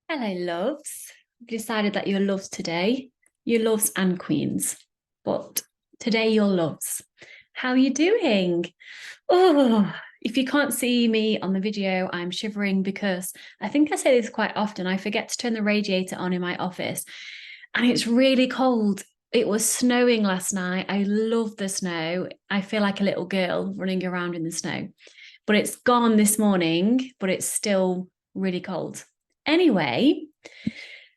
Hello, loves. I've decided that you're loves today. You're loves and queens. But today you're loves. How are you doing? Oh, if you can't see me on the video, I'm shivering because I think I say this quite often. I forget to turn the radiator on in my office and it's really cold. It was snowing last night. I love the snow. I feel like a little girl running around in the snow. But it's gone this morning, but it's still really cold. Anyway,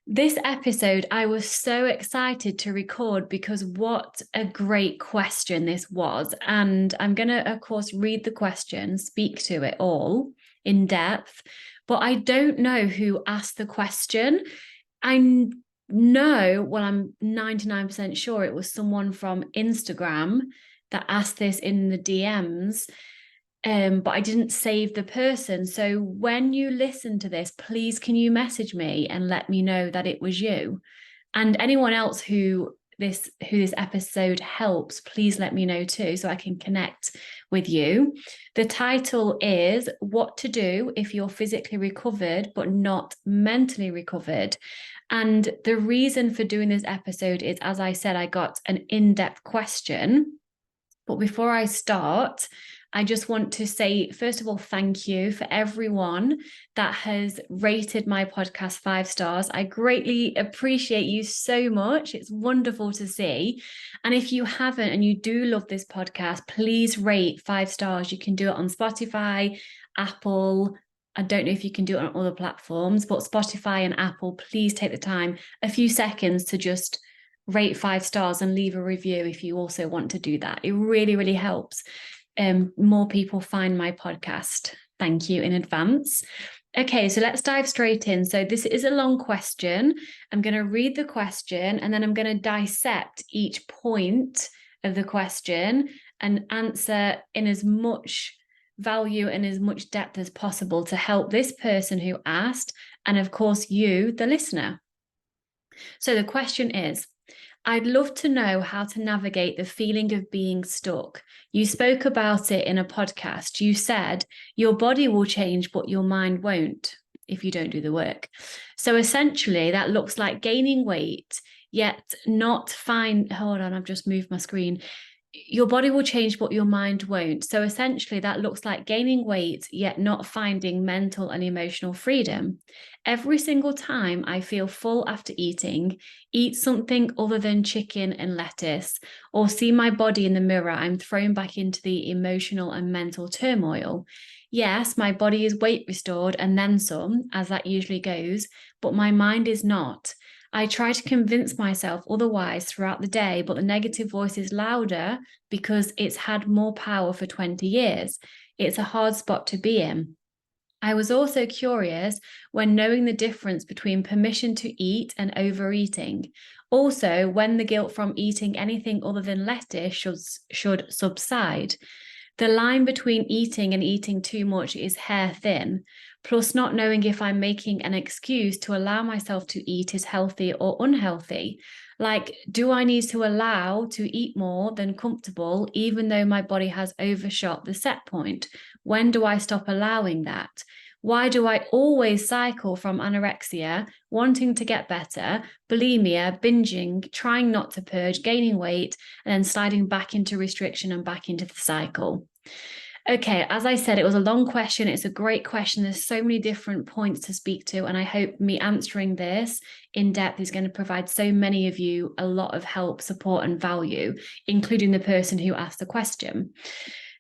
this episode, I was so excited to record because what a great question this was. And I'm going to, of course, read the question, speak to it all in depth, but I don't know who asked the question. I know, well, I'm 99% sure it was someone from Instagram that asked this in the DMs. But I didn't save the person. So when you listen to this, please can you message me and let me know that it was you? And anyone else who this episode helps, please let me know too, so I can connect with you. The title is What to Do If You're Physically Recovered but Not Mentally Recovered. And the reason for doing this episode is, as I said, I got an in-depth question. But before I start, I just want to say, first of all, thank you for everyone that has rated my podcast 5 stars. I greatly appreciate you so much. It's wonderful to see. And if you haven't and you do love this podcast, please rate 5 stars. You can do it on Spotify, Apple. I don't know if you can do it on other platforms, but Spotify and Apple, please take the time, a few seconds to just rate 5 stars and leave a review if you also want to do that. It really, really helps more people find my podcast. Thank you in advance. Okay, so let's dive straight in. So this is a long question. I'm going to read the question and then I'm going to dissect each point of the question and answer in as much value and as much depth as possible to help this person who asked, and of course you, the listener. So the question is, I'd love to know how to navigate the feeling of being stuck. You spoke about it in a podcast. You said your body will change, but your mind won't if you don't do the work. So essentially, that looks like gaining weight, yet not find. Hold on, I've just moved my screen. Your body will change, but your mind won't. So essentially, that looks like gaining weight, yet not finding mental and emotional freedom. Every single time I feel full after eating, eat something other than chicken and lettuce, or see my body in the mirror, I'm thrown back into the emotional and mental turmoil. Yes, my body is weight restored and then some, as that usually goes, but my mind is not. I try to convince myself otherwise throughout the day, but the negative voice is louder because it's had more power for 20 years. It's a hard spot to be in. I was also curious when knowing the difference between permission to eat and overeating. Also, when the guilt from eating anything other than lettuce should subside. The line between eating and eating too much is hair thin. Plus, not knowing if I'm making an excuse to allow myself to eat is healthy or unhealthy. Like, do I need to allow to eat more than comfortable, even though my body has overshot the set point? When do I stop allowing that? Why do I always cycle from anorexia, wanting to get better, bulimia, binging, trying not to purge, gaining weight, and then sliding back into restriction and back into the cycle? Okay, as I said, it was a long question. It's a great question. There's so many different points to speak to, and I hope me answering this in depth is going to provide so many of you a lot of help, support, and value, including the person who asked the question.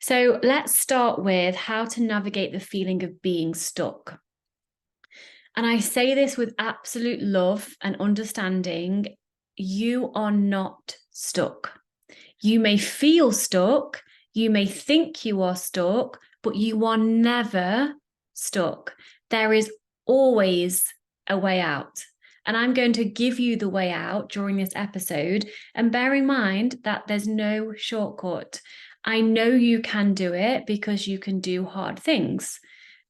So let's start with how to navigate the feeling of being stuck. And I say this with absolute love and understanding. You are not stuck. You may feel stuck. You may think you are stuck, but you are never stuck. There is always a way out. And I'm going to give you the way out during this episode. And bear in mind that there's no shortcut. I know you can do it because you can do hard things.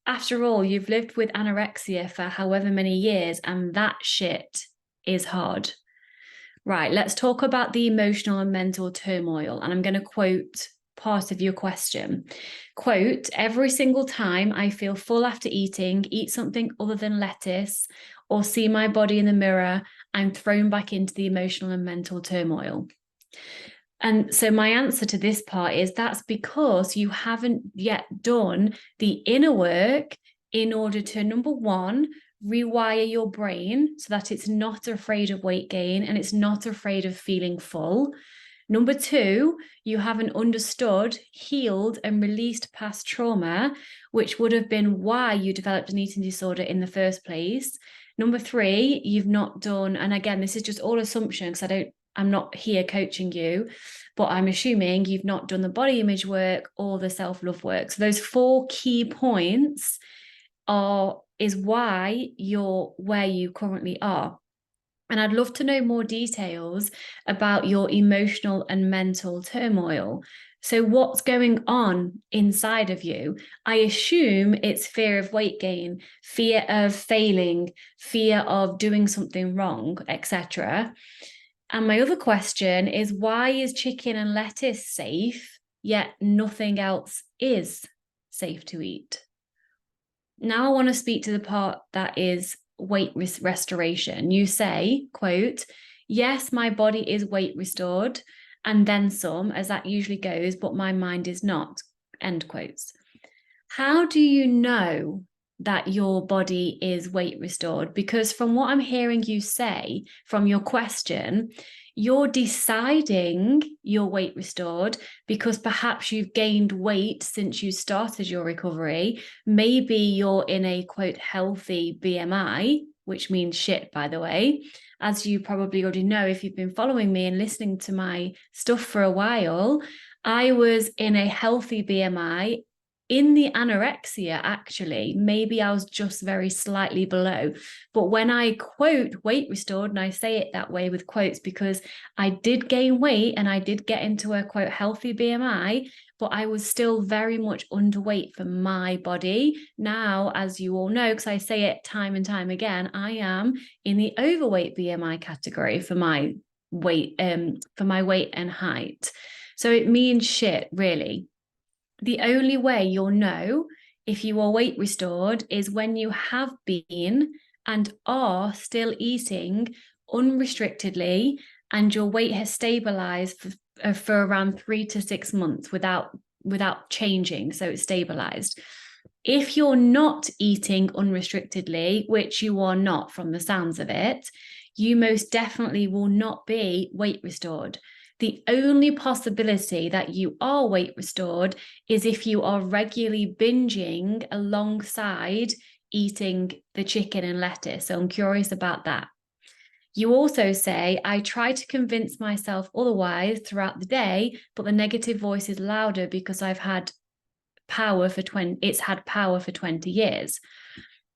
After all, you've lived with anorexia for however many years, and that shit is hard. Right, let's talk about the emotional and mental turmoil. And I'm going to quote part of your question. Quote, every single time I feel full after eating, eat something other than lettuce, or see my body in the mirror, I'm thrown back into the emotional and mental turmoil. And so my answer to this part is that's because you haven't yet done the inner work in order to, number one, rewire your brain so that it's not afraid of weight gain and it's not afraid of feeling full. Number two, you haven't understood, healed, and released past trauma, which would have been why you developed an eating disorder in the first place. Number three, you've not done, and again, this is just all assumption because I'm not here coaching you, but I'm assuming you've not done the body image work or the self-love work. So those 4 key points is why you're where you currently are. And I'd love to know more details about your emotional and mental turmoil. So what's going on inside of you? I assume it's fear of weight gain, fear of failing, fear of doing something wrong, etc. And my other question is, why is chicken and lettuce safe, yet nothing else is safe to eat? Now I want to speak to the part that is weight restoration. You say, quote, yes, my body is weight restored, and then some, as that usually goes, but my mind is not, end quotes. How do you know that your body is weight restored? Because from what I'm hearing you say from your question, you're deciding you're weight restored because perhaps you've gained weight since you started your recovery. Maybe you're in a, quote, healthy BMI, which means shit, by the way. As you probably already know, if you've been following me and listening to my stuff for a while, I was in a healthy BMI. In the anorexia, actually, maybe I was just very slightly below. But when I quote weight restored, and I say it that way with quotes because I did gain weight and I did get into a, quote, healthy BMI, but I was still very much underweight for my body. Now, as you all know, because I say it time and time again, I am in the overweight BMI category for my weight and height. So it means shit, really. The only way you'll know if you are weight restored is when you have been and are still eating unrestrictedly and your weight has stabilized for around 3 to 6 months without changing, so it's stabilized. If you're not eating unrestrictedly, which you are not from the sounds of it, you most definitely will not be weight restored. The only possibility that you are weight restored is if you are regularly binging alongside eating the chicken and lettuce. So I'm curious about that. You also say, I try to convince myself otherwise throughout the day, but the negative voice is louder because it's had power for 20 years.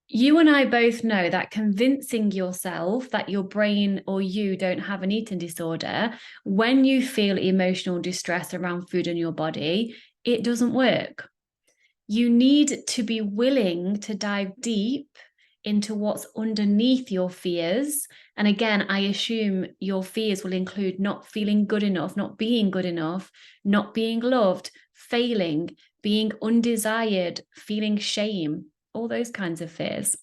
You and I both know that convincing yourself that your brain or you don't have an eating disorder when you feel emotional distress around food in your body, it doesn't work. You need to be willing to dive deep into what's underneath your fears. And again, I assume your fears will include not feeling good enough, not being good enough, not being loved, failing, being undesired, feeling shame, all those kinds of fears.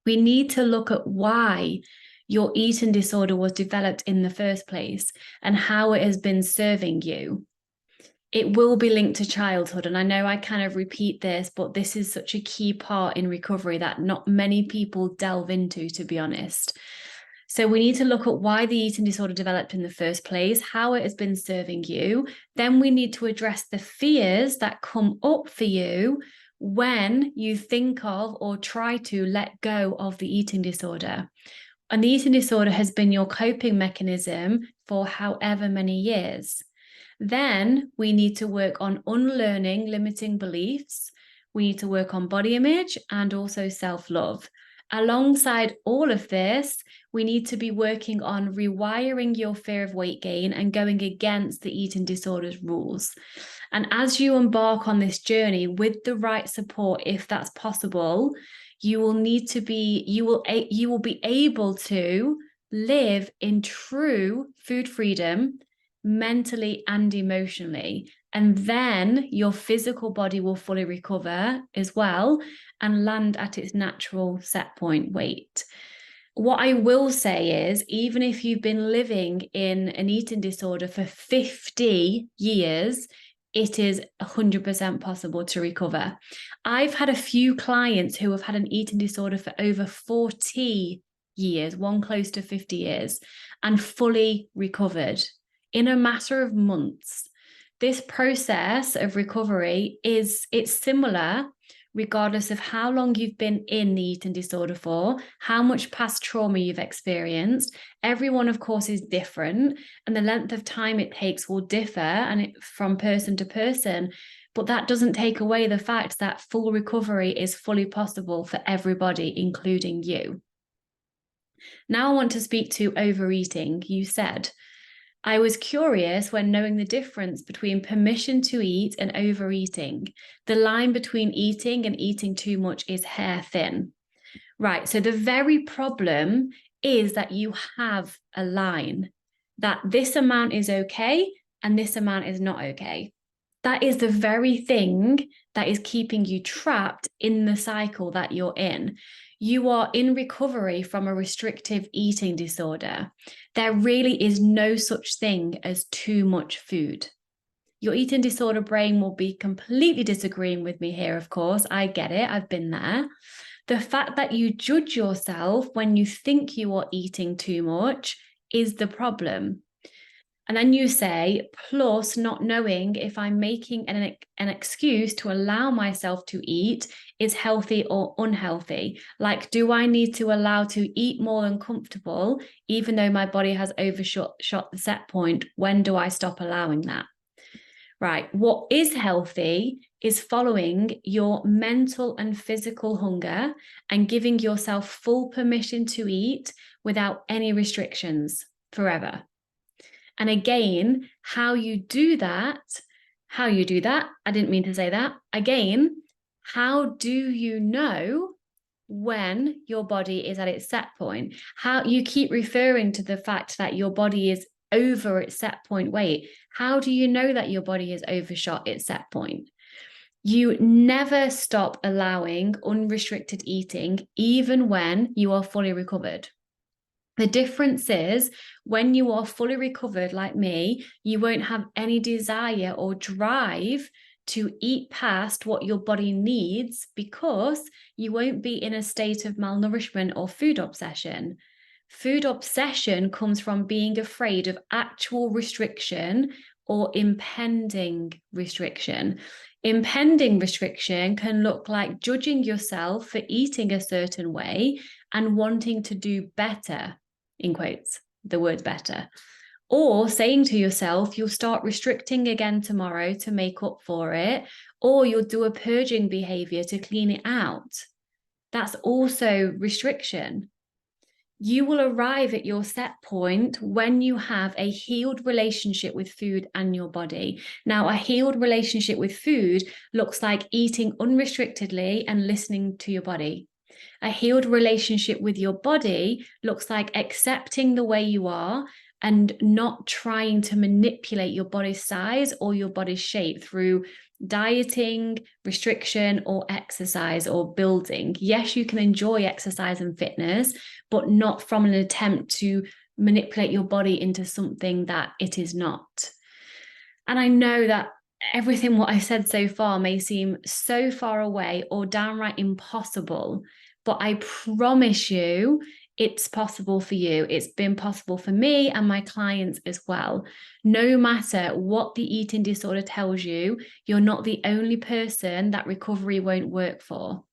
We need to look at why your eating disorder was developed in the first place and how it has been serving you. It will be linked to childhood. And I know I kind of repeat this, but this is such a key part in recovery that not many people delve into, to be honest. So we need to look at why the eating disorder developed in the first place, how it has been serving you. Then we need to address the fears that come up for you when you think of or try to let go of the eating disorder. And the eating disorder has been your coping mechanism for however many years. Then we need to work on unlearning limiting beliefs. We need to work on body image and also self-love. Alongside all of this, we need to be working on rewiring your fear of weight gain and going against the eating disorder's rules. And as you embark on this journey with the right support, if that's possible, you will be able to live in true food freedom, mentally and emotionally. And then your physical body will fully recover as well and land at its natural set point weight. What I will say is, even if you've been living in an eating disorder for 50 years, it is 100% possible to recover. I've had a few clients who have had an eating disorder for over 40 years, one close to 50 years, and fully recovered in a matter of months. This process of recovery it's similar regardless of how long you've been in the eating disorder for, how much past trauma you've experienced. Everyone, of course, is different, and the length of time it takes will differ from person to person. But that doesn't take away the fact that full recovery is fully possible for everybody, including you. Now I want to speak to overeating. You said, I was curious when knowing the difference between permission to eat and overeating. The line between eating and eating too much is hair thin. Right, so the very problem is that you have a line, that this amount is okay and this amount is not okay. That is the very thing that is keeping you trapped in the cycle that you're in. You are in recovery from a restrictive eating disorder. There really is no such thing as too much food. Your eating disorder brain will be completely disagreeing with me here, of course. I get it. I've been there. The fact that you judge yourself when you think you are eating too much is the problem. And then you say, plus not knowing if I'm making an excuse to allow myself to eat is healthy or unhealthy. Like, do I need to allow to eat more than comfortable, even though my body has overshot the set point? When do I stop allowing that? Right. What is healthy is following your mental and physical hunger and giving yourself full permission to eat without any restrictions forever. And again, how you do that, I didn't mean to say that. Again, how do you know when your body is at its set point? How you keep referring to the fact that your body is over its set point weight. How do you know that your body has overshot its set point? You never stop allowing unrestricted eating, even when you are fully recovered. The difference is when you are fully recovered like me, you won't have any desire or drive to eat past what your body needs because you won't be in a state of malnourishment or food obsession. Food obsession comes from being afraid of actual restriction or impending restriction. Impending restriction can look like judging yourself for eating a certain way and wanting to do better. In quotes, the word better, or saying to yourself, you'll start restricting again tomorrow to make up for it, or you'll do a purging behavior to clean it out. That's also restriction. You will arrive at your set point when you have a healed relationship with food and your body. Now, a healed relationship with food looks like eating unrestrictedly and listening to your body. A healed relationship with your body looks like accepting the way you are and not trying to manipulate your body's size or your body's shape through dieting, restriction, or exercise or building. Yes, you can enjoy exercise and fitness, but not from an attempt to manipulate your body into something that it is not. And I know that everything what I said so far may seem so far away or downright impossible, but I promise you it's possible for you. It's been possible for me and my clients as well. No matter what the eating disorder tells you, you're not the only person that recovery won't work for.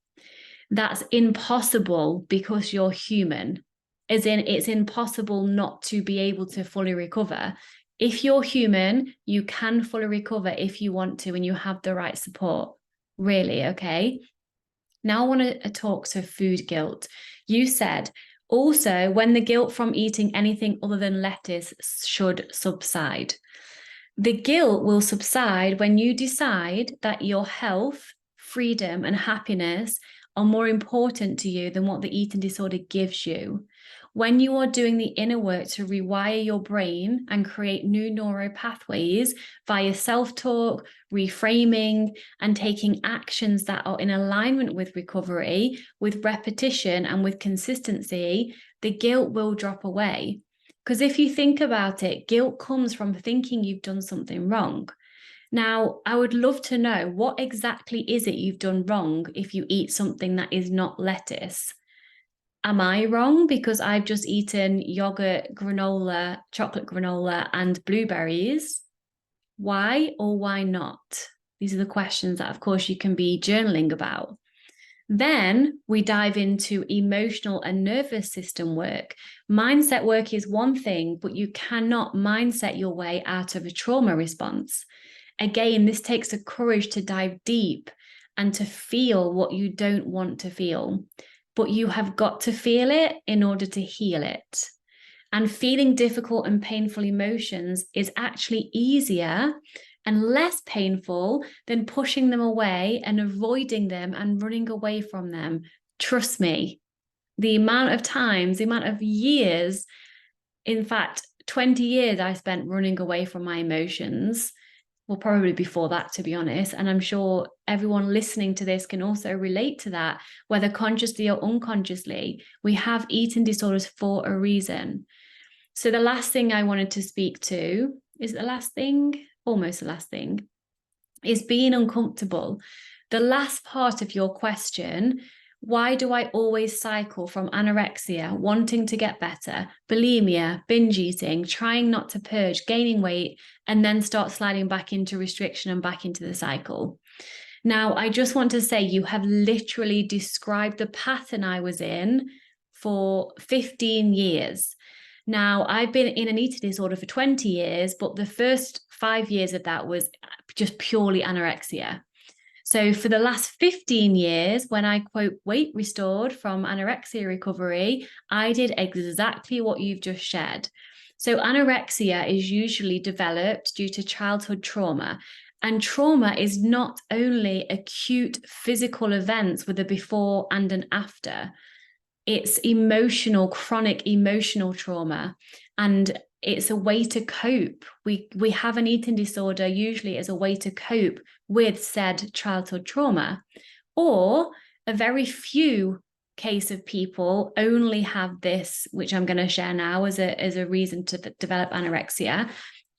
That's impossible because you're human, as in it's impossible not to be able to fully recover. If you're human, you can fully recover if you want to and you have the right support. Really, okay? Now I want to talk to food guilt. You said, also, when the guilt from eating anything other than lettuce should subside. The guilt will subside when you decide that your health, freedom, and happiness are more important to you than what the eating disorder gives you. When you are doing the inner work to rewire your brain and create new neural pathways via self-talk, reframing, and taking actions that are in alignment with recovery, with repetition and with consistency, the guilt will drop away. Because if you think about it, guilt comes from thinking you've done something wrong. Now, I would love to know, what exactly is it you've done wrong if you eat something that is not lettuce? Am I wrong because I've just eaten yogurt, granola, chocolate granola, and blueberries? Why or why not? These are the questions that, of course, you can be journaling about. Then we dive into emotional and nervous system work. Mindset work is one thing, but you cannot mindset your way out of a trauma response. Again, this takes the courage to dive deep and to feel what you don't want to feel. But you have got to feel it in order to heal it. And feeling difficult and painful emotions is actually easier and less painful than pushing them away and avoiding them and running away from them. Trust me, the amount of times, the amount of years, in fact, 20 years I spent running away from my emotions. Well, probably before that, to be honest. And I'm sure everyone listening to this can also relate to that, whether consciously or unconsciously. We have eating disorders for a reason. So the last thing I wanted to speak to, is the last thing? Almost the last thing, is being uncomfortable. The last part of your question, why do I always cycle from anorexia, wanting to get better, bulimia, binge eating, trying not to purge, gaining weight, and then start sliding back into restriction and back into the cycle? Now, I just want to say you have literally described the pattern I was in for 15 years. Now, I've been in an eating disorder for 20 years, but the first 5 years of that was just purely anorexia. So for the last 15 years, when I quote weight restored from anorexia recovery, I did exactly what you've just shared. So anorexia is usually developed due to childhood trauma. And trauma is not only acute physical events with a before and an after. It's emotional, chronic emotional trauma. And it's a way to cope. We have an eating disorder usually as a way to cope with said childhood trauma. Or a very few case of people only have this, which I'm going to share now as a reason to develop anorexia.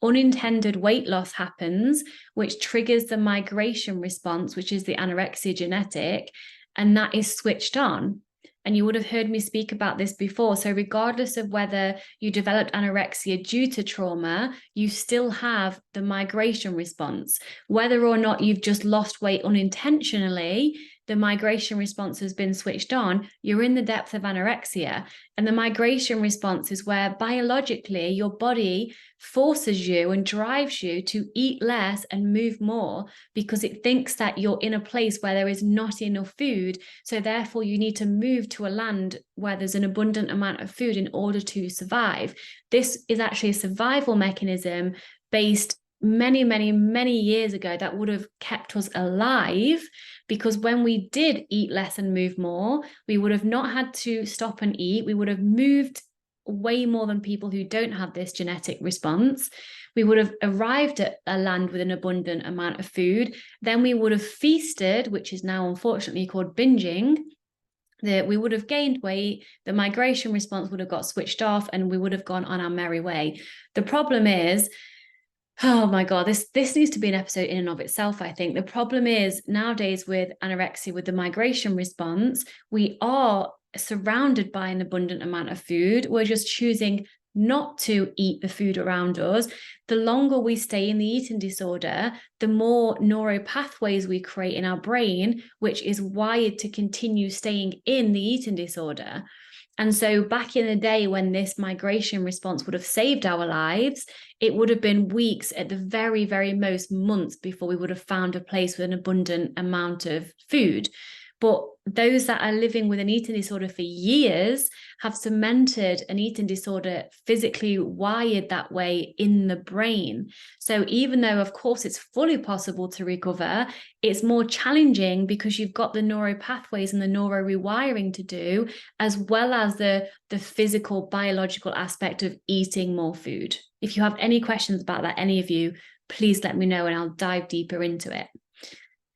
Unintended weight loss happens, which triggers the migration response, which is the anorexia genetic, and that is switched on. And you would have heard me speak about this before. So regardless of whether you developed anorexia due to trauma, you still have the migration response. Whether or not you've just lost weight unintentionally, the migration response has been switched on, you're in the depth of anorexia. And the migration response is where biologically your body forces you and drives you to eat less and move more because it thinks that you're in a place where there is not enough food. So therefore you need to move to a land where there's an abundant amount of food in order to survive. This is actually a survival mechanism based many, many, many years ago that would have kept us alive, because when we did eat less and move more, we would have not had to stop and eat. We would have moved way more than people who don't have this genetic response. We would have arrived at a land with an abundant amount of food. Then we would have feasted, which is now unfortunately called binging. We would have gained weight, the migration response would have got switched off, and we would have gone on our merry way. The problem is, oh my God, this needs to be an episode in and of itself, I think. The problem is nowadays with anorexia, with the migration response, we are surrounded by an abundant amount of food. We're just choosing not to eat the food around us. The longer we stay in the eating disorder, the more neural pathways we create in our brain, which is wired to continue staying in the eating disorder. And so back in the day when this migration response would have saved our lives, it would have been weeks, at the very, very most months, before we would have found a place with an abundant amount of food. But those that are living with an eating disorder for years have cemented an eating disorder physically wired that way in the brain. So even though, of course, it's fully possible to recover, it's more challenging because you've got the neuro pathways and the neuro rewiring to do, as well as the physical, biological aspect of eating more food. If you have any questions about that, any of you, please let me know and I'll dive deeper into it.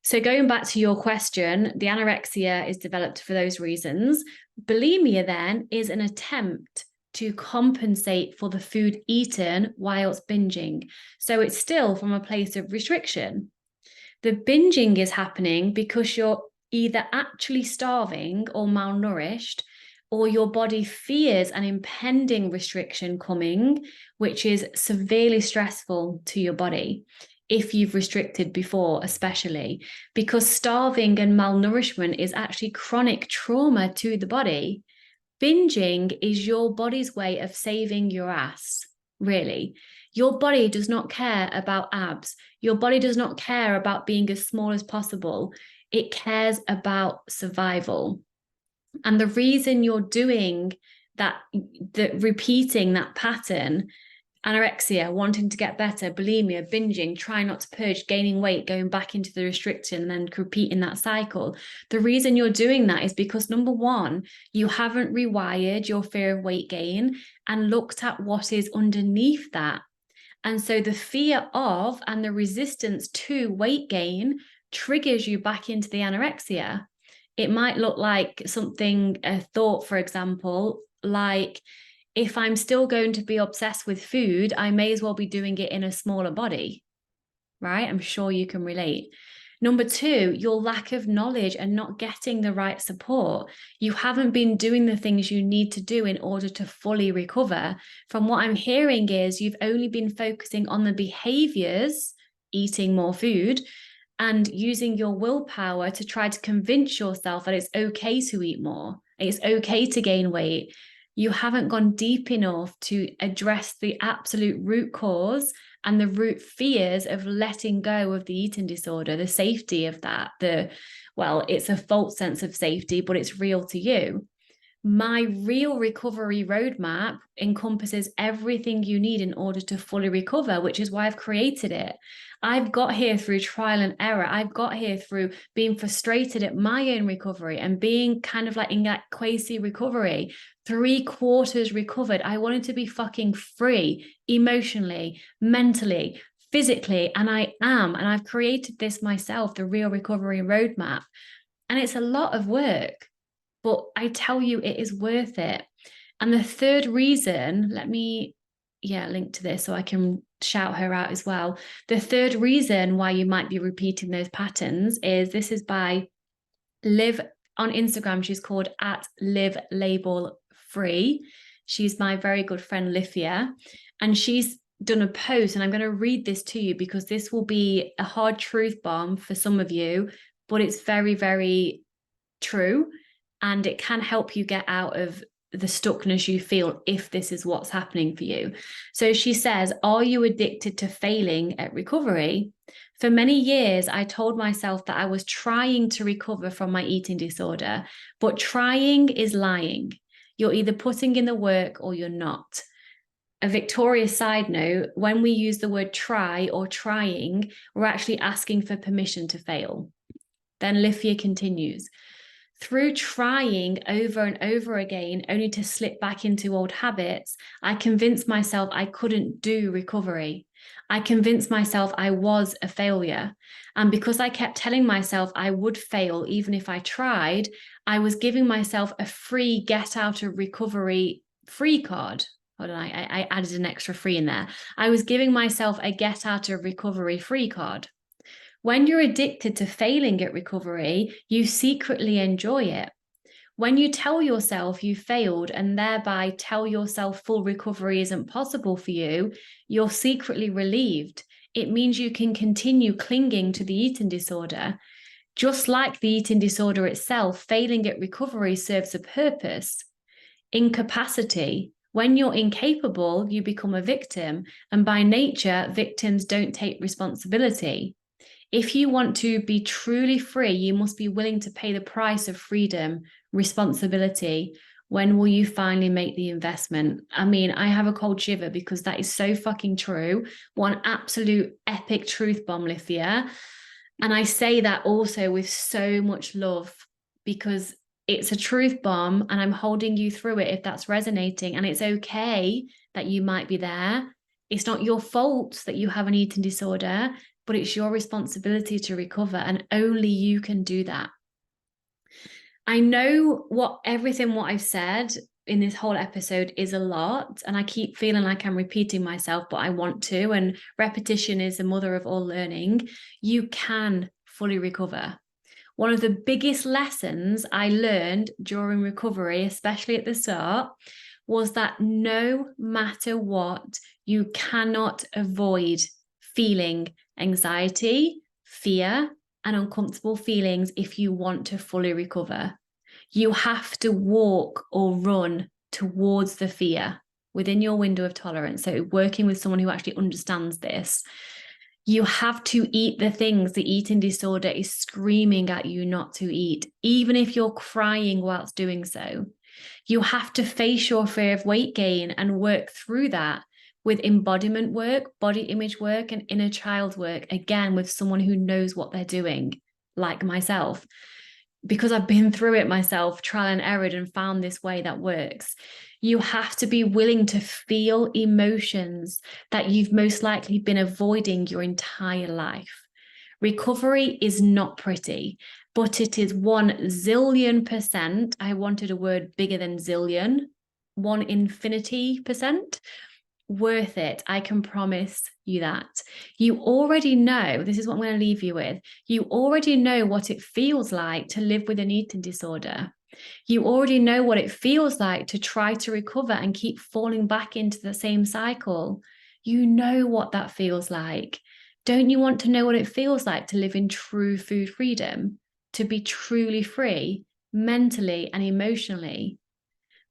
So going back to your question, the anorexia is developed for those reasons. Bulimia then is an attempt to compensate for the food eaten whilst binging. So it's still from a place of restriction. The binging is happening because you're either actually starving or malnourished, or your body fears an impending restriction coming, which is severely stressful to your body. If you've restricted before, especially because starving and malnourishment is actually chronic trauma to the body. Binging is your body's way of saving your ass, really. Your body does not care about abs. Your body does not care about being as small as possible. It cares about survival. And the reason you're doing that, repeating that pattern, anorexia, wanting to get better, bulimia, binging, trying not to purge, gaining weight, going back into the restriction, and then repeating that cycle. The reason you're doing that is because, number one, you haven't rewired your fear of weight gain and looked at what is underneath that. And so the fear of and the resistance to weight gain triggers you back into the anorexia. It might look like something, a thought, for example, like, if I'm still going to be obsessed with food, I may as well be doing it in a smaller body, right? I'm sure you can relate. Number two, your lack of knowledge and not getting the right support. You haven't been doing the things you need to do in order to fully recover. From what I'm hearing is you've only been focusing on the behaviors, eating more food, and using your willpower to try to convince yourself that it's okay to eat more. It's okay to gain weight. You haven't gone deep enough to address the absolute root cause and the root fears of letting go of the eating disorder, the safety of that. It's a false sense of safety, but it's real to you. My real recovery roadmap encompasses everything you need in order to fully recover, which is why I've created it. I've got here through trial and error. I've got here through being frustrated at my own recovery and being kind of like in that quasi recovery, 3/4 recovered. I wanted to be fucking free emotionally, mentally, physically, and I am. And I've created this myself, the real recovery roadmap. And it's a lot of work, but I tell you, it is worth it. And the third reason, let me link to this so I can shout her out as well. The third reason why you might be repeating those patterns is, this is by Liv on Instagram. She's called @LiveLabelFree. She's my very good friend, Lithia. And she's done a post, and I'm going to read this to you because this will be a hard truth bomb for some of you, but it's very, very true. And it can help you get out of the stuckness you feel if this is what's happening for you. So she says, are you addicted to failing at recovery? For many years, I told myself that I was trying to recover from my eating disorder, but trying is lying. You're either putting in the work or you're not. A Victoria side note, when we use the word try or trying, we're actually asking for permission to fail. Then Lithia continues, through trying over and over again, only to slip back into old habits, I convinced myself I couldn't do recovery. I convinced myself I was a failure. And because I kept telling myself I would fail even if I tried, I was giving myself a free get out of recovery free card. Hold on, I added an extra free in there. I was giving myself a get out of recovery free card. When you're addicted to failing at recovery, you secretly enjoy it. When you tell yourself you failed and thereby tell yourself full recovery isn't possible for you, you're secretly relieved. It means you can continue clinging to the eating disorder. Just like the eating disorder itself, failing at recovery serves a purpose. Incapacity. When you're incapable, you become a victim. And by nature, victims don't take responsibility. If you want to be truly free, you must be willing to pay the price of freedom, responsibility. When will you finally make the investment? I mean, I have a cold shiver because that is so fucking true. One absolute epic truth bomb, Lithia. And I say that also with so much love because it's a truth bomb and I'm holding you through it if that's resonating. And it's okay that you might be there. It's not your fault that you have an eating disorder, but it's your responsibility to recover, and only you can do that. I know everything I've said in this whole episode is a lot, and I keep feeling like I'm repeating myself, but I want to, and repetition is the mother of all learning. You can fully recover. One of the biggest lessons I learned during recovery, especially at the start, was that no matter what, you cannot avoid feeling anxiety, fear, and uncomfortable feelings if you want to fully recover. You have to walk or run towards the fear within your window of tolerance. So working with someone who actually understands this, you have to eat the things the eating disorder is screaming at you not to eat, even if you're crying whilst doing so. You have to face your fear of weight gain and work through that with embodiment work, body image work, and inner child work, again, with someone who knows what they're doing, like myself. Because I've been through it myself, trial and error, and found this way that works. You have to be willing to feel emotions that you've most likely been avoiding your entire life. Recovery is not pretty, but it is 1,000,000,000%. I wanted a word bigger than zillion, 1,000,000,000% worth it. I can promise you that. You already know, this is what I'm going to leave you with. You already know what it feels like to live with an eating disorder. You already know what it feels like to try to recover and keep falling back into the same cycle. You know what that feels like. Don't you want to know what it feels like to live in true food freedom, to be truly free mentally and emotionally?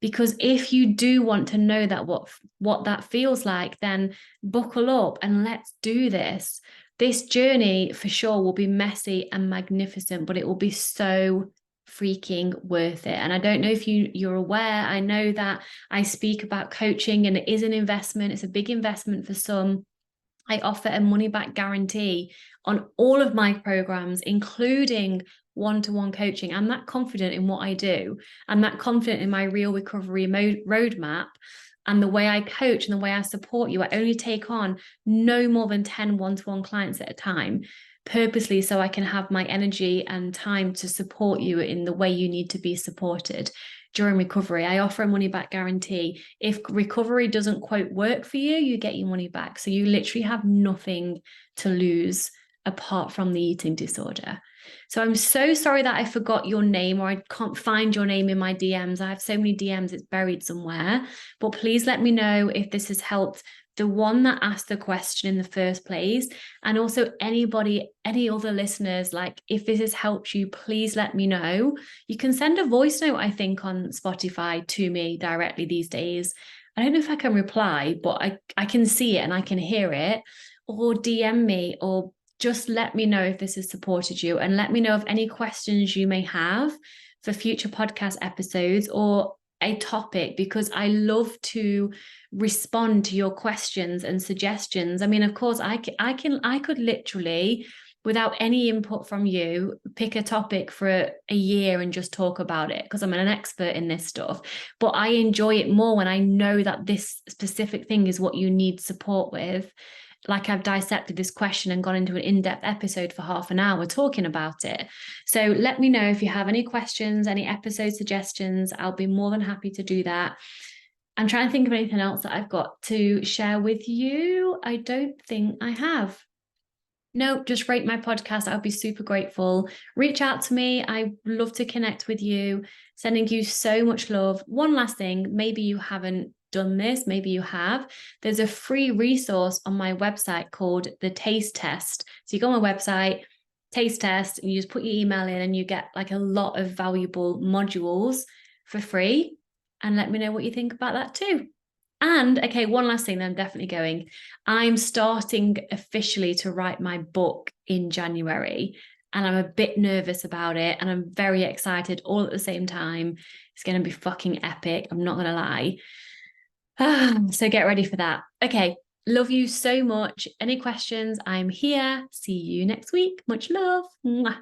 Because if you do want to know that what that feels like, then buckle up and let's do this. This journey for sure will be messy and magnificent, but it will be so freaking worth it. And I don't know if you're aware, I know that I speak about coaching and it is an investment. It's a big investment for some. I offer a money back guarantee on all of my programs, including one-to-one coaching. I'm that confident in what I do. I'm that confident in my real recovery roadmap and the way I coach and the way I support you. I only take on no more than 10 one-to-one clients at a time, purposely so I can have my energy and time to support you in the way you need to be supported during recovery. I offer a money back guarantee. If recovery doesn't quote work for you, you get your money back. So you literally have nothing to lose apart from the eating disorder. So I'm so sorry that I forgot your name, or I can't find your name in my DMs. I have so many DMs, it's buried somewhere. But please let me know if this has helped the one that asked the question in the first place. And also anybody, any other listeners, like if this has helped you, please let me know. You can send a voice note, I think, on Spotify to me directly these days. I don't know if I can reply, but I can see it and I can hear it. Or DM me, or just let me know if this has supported you, and let me know of any questions you may have for future podcast episodes or a topic, because I love to respond to your questions and suggestions. I mean, of course, I could literally, without any input from you, pick a topic for a year and just talk about it because I'm an expert in this stuff. But I enjoy it more when I know that this specific thing is what you need support with. Like I've dissected this question and gone into an in-depth episode for half an hour talking about it. So let me know if you have any questions, any episode suggestions. I'll be more than happy to do that. I'm trying to think of anything else that I've got to share with you. I don't think I have. No, just rate my podcast. I'll be super grateful. Reach out to me. I love to connect with you. Sending you so much love. One last thing, maybe you haven't done this, maybe you have. There's a free resource on my website called the Taste Test. So you go on my website, Taste Test, and you just put your email in and you get like a lot of valuable modules for free. And let me know what you think about that too. And okay, one last thing that I'm definitely going. I'm starting officially to write my book in January. And I'm a bit nervous about it. And I'm very excited all at the same time. It's going to be fucking epic. I'm not going to lie. So get ready for that. Okay. Love you so much. Any questions? I'm here. See you next week. Much love. Mwah.